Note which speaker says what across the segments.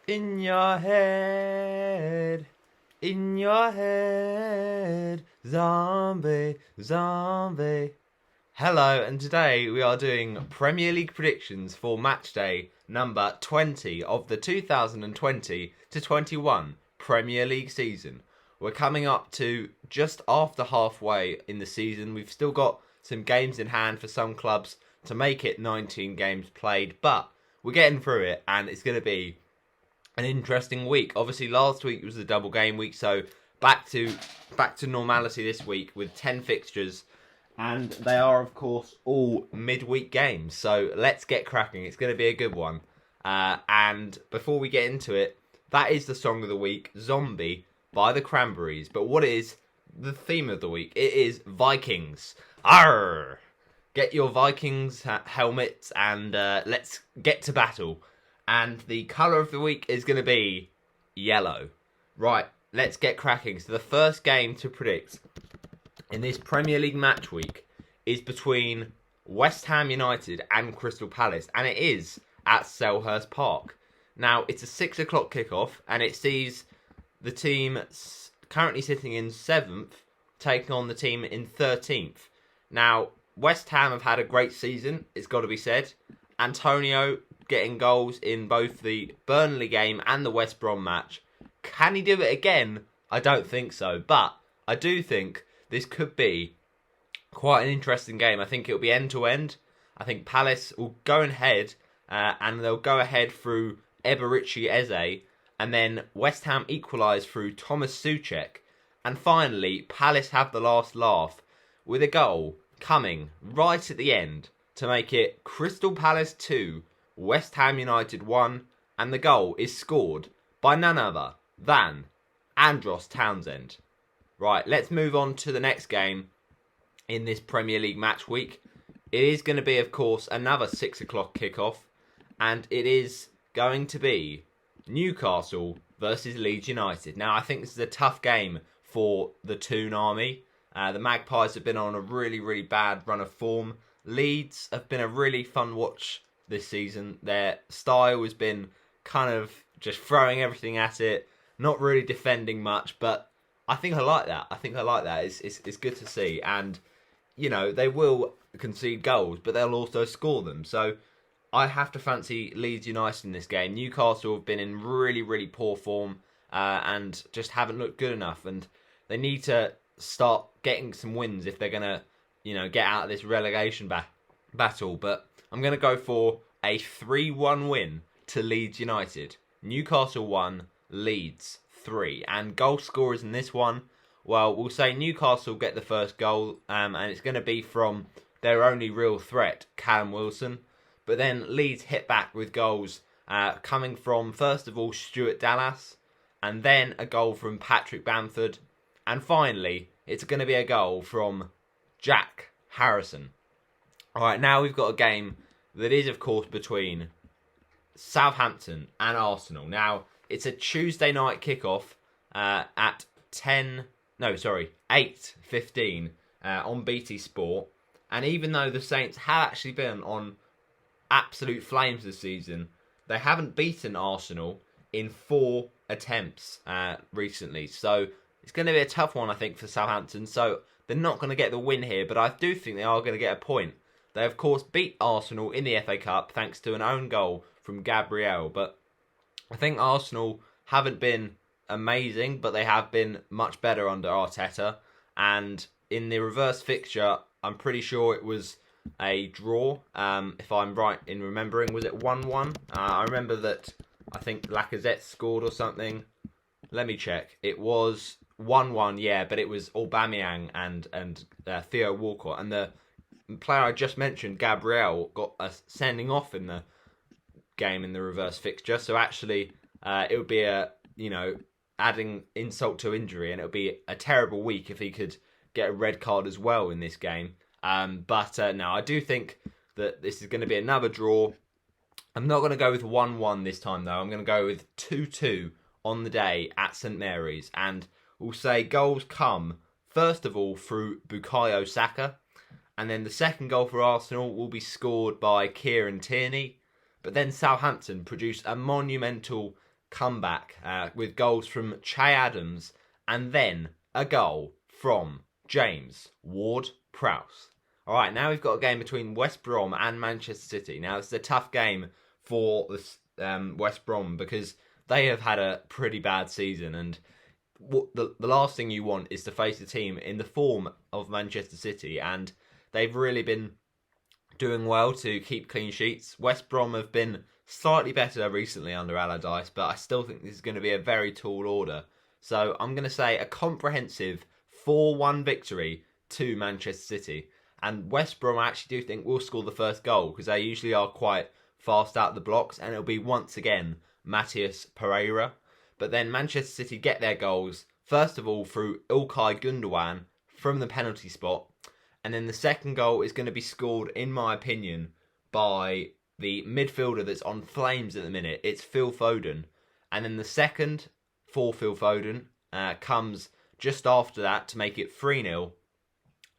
Speaker 1: In your head, in your head, zombie, zombie. Hello, and today we are doing Premier League predictions for Matchday number 20 of the 2020 to 21 Premier League season. We're coming up to just after halfway in the season. We've still got some games in hand for some clubs to make it 19 games played, but we're getting through it, and it's going to be an interesting week. Obviously, last week was the double game week, so back to normality this week with 10 fixtures, and they are of course all midweek games. So let's get cracking. It's going to be a good one. And before we get into it, that is the song of the week, "Zombie" by the Cranberries. But what is the theme of the week? It is Vikings. Arr! Get your Vikings helmets and let's get to battle. And the colour of the week is going to be yellow. Right, let's get cracking. So the first game to predict in this Premier League match week is between West Ham United and Crystal Palace. And it is at Selhurst Park. Now, it's a 6 o'clock kickoff, and it sees the team currently sitting in 7th taking on the team in 13th. Now, West Ham have had a great season, it's got to be said. Antonio getting goals in both the Burnley game and the West Brom match. Can he do it again? I don't think so, but I do think this could be quite an interesting game. I think it'll be end to end. I think Palace will go ahead and they'll go ahead through Eberici Eze, and then West Ham equalise through Thomas Souček, and finally Palace have the last laugh with a goal coming right at the end to make it Crystal Palace 2, West Ham United 1, and the goal is scored by none other than Andros Townsend. Right, let's move on to the next game in this Premier League match week. It is going to be, of course, another 6 o'clock kickoff, and it is going to be Newcastle versus Leeds United. Now, I think this is a tough game for the Toon Army. The Magpies have been on a really, really bad run of form. Leeds have been a really fun watch this season. Their style has been kind of just throwing everything at it, not really defending much, but I think I like that. It's good to see. And, you know, they will concede goals, but they'll also score them. So I have to fancy Leeds United in this game. Newcastle have been in really, really poor form and just haven't looked good enough. And they need to start getting some wins if they're going to, you know, get out of this relegation battle. But I'm going to go for a 3-1 win to Leeds United. Newcastle 1, Leeds 3. And goal scorers in this one, well, we'll say Newcastle get the first goal, and it's going to be from their only real threat, Callum Wilson. But then Leeds hit back with goals coming from, first of all, Stuart Dallas, and then a goal from Patrick Bamford. And finally, it's going to be a goal from Jack Harrison. Alright, now we've got a game that is, of course, between Southampton and Arsenal. Now, it's a Tuesday night kickoff at 8:15 on BT Sport. And even though the Saints have actually been on absolute flames this season, they haven't beaten Arsenal in 4 attempts recently. So it's going to be a tough one, I think, for Southampton. So they're not going to get the win here, but I do think they are going to get a point. They, of course, beat Arsenal in the FA Cup thanks to an own goal from Gabriel. But I think Arsenal haven't been amazing, but they have been much better under Arteta. And in the reverse fixture, I'm pretty sure it was a draw, if I'm right in remembering. Was it 1-1? I remember that I think Lacazette scored or something. Let me check. It was 1-1, yeah, but it was Aubameyang and Theo Walcott. And the player I just mentioned, Gabriel, got a sending off in the game in the reverse fixture. So actually, it would be adding insult to injury, and it would be a terrible week if he could get a red card as well in this game. But no, I do think that this is going to be another draw. I'm not going to go with 1-1 this time, though. I'm going to go with 2-2 on the day at St Mary's. And we'll say goals come, first of all, through Bukayo Saka. And then the second goal for Arsenal will be scored by Kieran Tierney. But then Southampton produce a monumental comeback with goals from Che Adams and then a goal from James Ward-Prowse. All right, now we've got a game between West Brom and Manchester City. Now, this is a tough game for the West Brom because they have had a pretty bad season, and the last thing you want is to face a team in the form of Manchester City, and they've really been doing well to keep clean sheets. West Brom have been slightly better recently under Allardyce, but I still think this is going to be a very tall order. So I'm going to say a comprehensive 4-1 victory to Manchester City. And West Brom, I actually do think will score the first goal because they usually are quite fast out the blocks, and it'll be once again Matheus Pereira. But then Manchester City get their goals, first of all through Ilkay Gundogan from the penalty spot, and then the second goal is going to be scored, in my opinion, by the midfielder that's on flames at the minute. It's Phil Foden. And then the second for Phil Foden comes just after that to make it 3-0.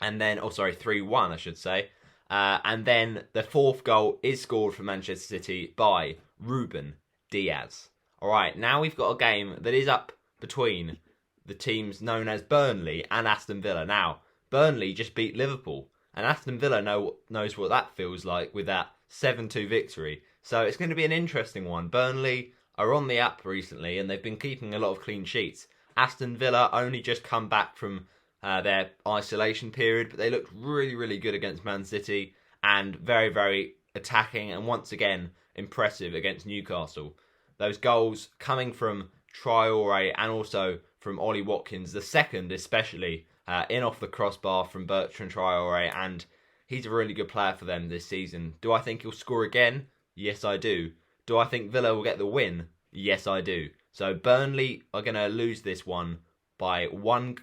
Speaker 1: And then, 3-1, I should say. And then the fourth goal is scored for Manchester City by Ruben Diaz. All right, now we've got a game that is up between the teams known as Burnley and Aston Villa. Now, Burnley just beat Liverpool, and Aston Villa knows what that feels like with that 7-2 victory. So it's going to be an interesting one. Burnley are on the up recently, and they've been keeping a lot of clean sheets. Aston Villa only just come back from their isolation period, but they looked really, really good against Man City and very, very attacking and once again impressive against Newcastle. Those goals coming from Traore and also from Ollie Watkins, the second especially, in off the crossbar from Bertrand Traore, and he's a really good player for them this season. Do I think he'll score again? Yes, I do. Do I think Villa will get the win? Yes, I do. So Burnley are going to lose this one by one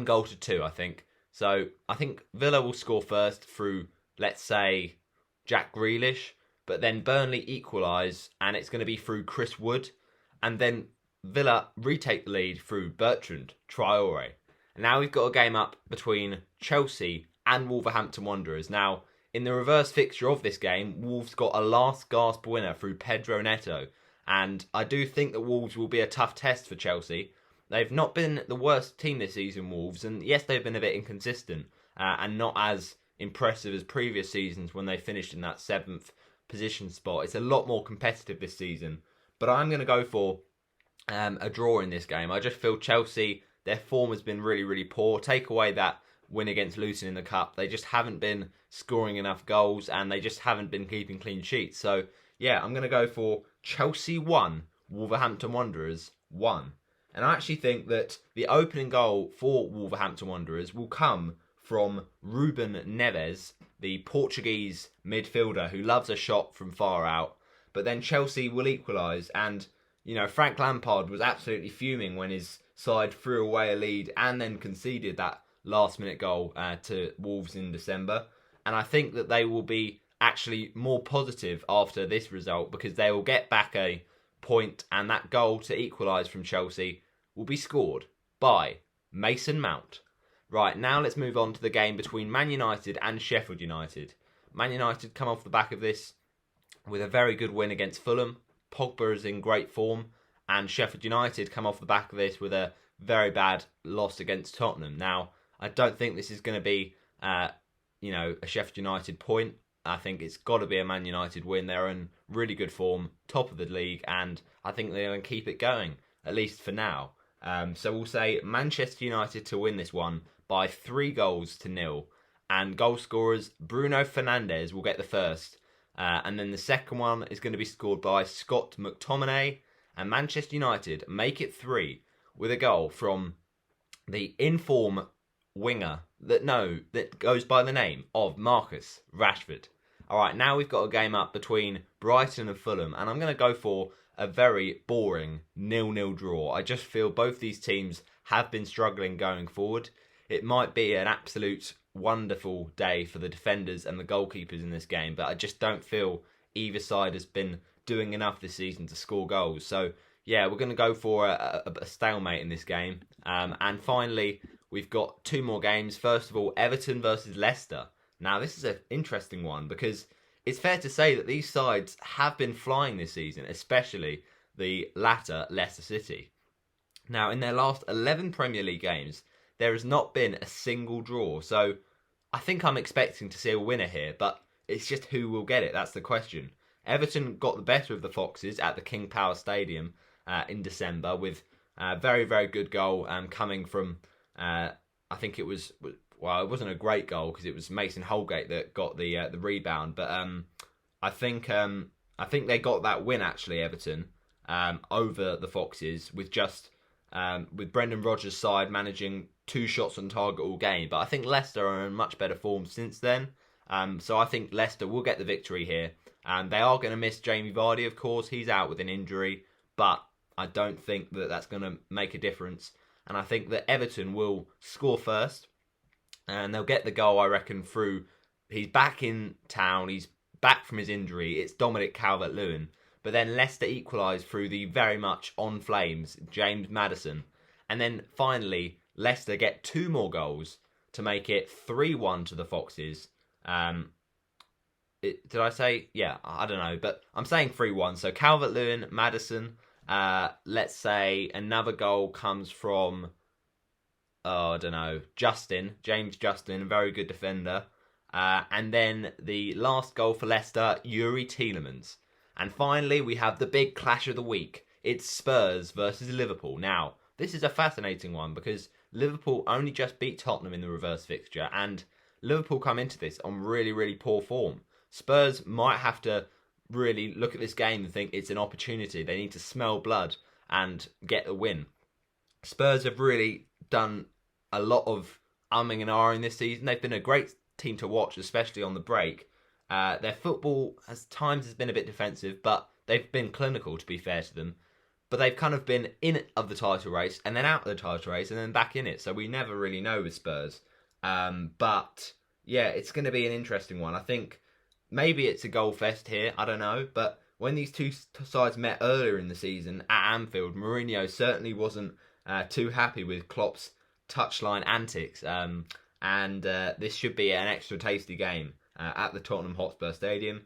Speaker 1: goal to 2, I think. So I think Villa will score first through, let's say, Jack Grealish, but then Burnley equalise, and it's going to be through Chris Wood, and then Villa retake the lead through Bertrand Traore. And now we've got a game up between Chelsea and Wolverhampton Wanderers. Now, in the reverse fixture of this game, Wolves got a last gasp winner through Pedro Neto, and I do think that Wolves will be a tough test for Chelsea. They've not been the worst team this season, Wolves, and yes, they've been a bit inconsistent and not as impressive as previous seasons when they finished in that 7th position spot. It's a lot more competitive this season, but I'm going to go for a draw in this game. I just feel Chelsea, their form has been really, really poor. Take away that win against Luton in the Cup, they just haven't been scoring enough goals and they just haven't been keeping clean sheets. So, yeah, I'm going to go for Chelsea 1, Wolverhampton Wanderers 1. And I actually think that the opening goal for Wolverhampton Wanderers will come from Ruben Neves, the Portuguese midfielder who loves a shot from far out. But then Chelsea will equalise, and, you know, Frank Lampard was absolutely fuming when his side threw away a lead and then conceded that last-minute goal to Wolves in December. And I think that they will be actually more positive after this result because they will get back a point, and that goal to equalise from Chelsea will be scored by Mason Mount. Right, now let's move on to the game between Man United and Sheffield United. Man United come off the back of this with a very good win against Fulham. Pogba is in great form, and Sheffield United come off the back of this with a very bad loss against Tottenham. Now, I don't think this is going to be, a Sheffield United point. I think it's got to be a Man United win. They're in really good form, top of the league, and I think they're going to keep it going, at least for now. So we'll say Manchester United to win this one by 3-0, and goal scorers Bruno Fernandes will get the first, and then the second one is going to be scored by Scott McTominay, and Manchester United make it 3 with a goal from the in-form winger that goes by the name of Marcus Rashford. Alright, now we've got a game up between Brighton and Fulham, and I'm going to go for a very boring 0-0 draw. I just feel both these teams have been struggling going forward. It might be an absolute wonderful day for the defenders and the goalkeepers in this game, but I just don't feel either side has been doing enough this season to score goals. So, yeah, we're going to go for a stalemate in this game. And finally, we've got 2 more games. First of all, Everton versus Leicester. Now, this is an interesting one because it's fair to say that these sides have been flying this season, especially the latter Leicester City. Now, in their last 11 Premier League games, there has not been a single draw. So I think I'm expecting to see a winner here, but it's just who will get it. That's the question. Everton got the better of the Foxes at the King Power Stadium in December with a very, very good goal coming from, I think it was, well, it wasn't a great goal because it was Mason Holgate that got the rebound. But I think they got that win, actually, Everton, over the Foxes with just... with Brendan Rodgers' side managing 2 shots on target all game. But I think Leicester are in much better form since then. So I think Leicester will get the victory here. They are going to miss Jamie Vardy, of course. He's out with an injury. But I don't think that that's going to make a difference. And I think that Everton will score first. And they'll get the goal, I reckon, through... He's back in town. He's back from his injury. It's Dominic Calvert-Lewin. But then Leicester equalise through the very much on flames, James Maddison. And then finally, Leicester get 2 more goals to make it 3-1 to the Foxes. Did I say? Yeah, I don't know. But I'm saying 3-1. So Calvert-Lewin, Maddison. Let's say another goal comes from, I don't know, James Justin, a very good defender. And then the last goal for Leicester, Yuri Tielemans. And finally, we have the big clash of the week. It's Spurs versus Liverpool. Now, this is a fascinating one because Liverpool only just beat Tottenham in the reverse fixture, and Liverpool come into this on really, really poor form. Spurs might have to really look at this game and think it's an opportunity. They need to smell blood and get the win. Spurs have really done a lot of umming and ahhing this season. They've been a great team to watch, especially on the break. Their football has been a bit defensive, but they've been clinical, to be fair to them. But they've kind of been in of the title race, and then out of the title race, and then back in it. So we never really know with Spurs. But yeah, it's going to be an interesting one. I think maybe it's a goal fest here. I don't know. But when these two sides met earlier in the season at Anfield, Mourinho certainly wasn't too happy with Klopp's touchline antics. And this should be an extra tasty game at the Tottenham Hotspur Stadium.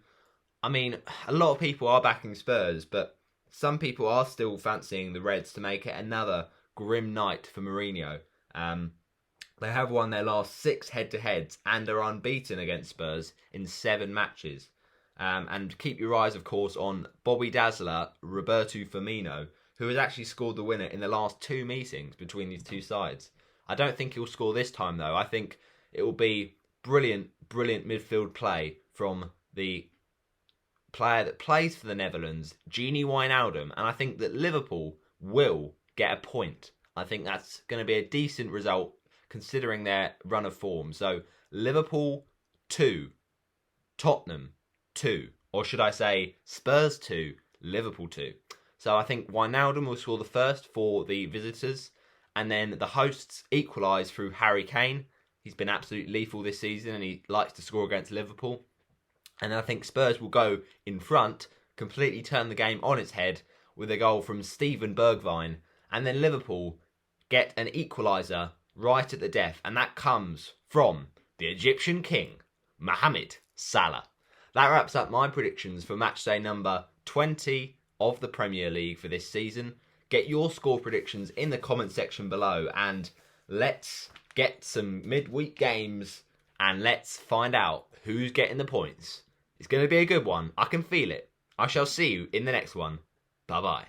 Speaker 1: I mean, a lot of people are backing Spurs, but some people are still fancying the Reds to make it another grim night for Mourinho. They have won their last 6 head-to-heads and are unbeaten against Spurs in 7 matches. And keep your eyes, of course, on Bobby Dazzler, Roberto Firmino, who has actually scored the winner in the last 2 meetings between these two sides. I don't think he'll score this time, though. I think it will be brilliant midfield play from the player that plays for the Netherlands, Gini Wijnaldum, and I think that Liverpool will get a point. I think that's going to be a decent result considering their run of form. So Liverpool 2, Tottenham 2, or should I say Spurs 2, Liverpool 2. So I think Wijnaldum will score the first for the visitors, and then the hosts equalise through Harry Kane. He's been absolutely lethal this season and he likes to score against Liverpool. And I think Spurs will go in front, completely turn the game on its head with a goal from Steven Bergwijn. And then Liverpool get an equaliser right at the death. And that comes from the Egyptian king, Mohamed Salah. That wraps up my predictions for matchday number 20 of the Premier League for this season. Get your score predictions in the comment section below and let's get some midweek games and let's find out who's getting the points. It's going to be a good one. I can feel it. I shall see you in the next one. Bye-bye.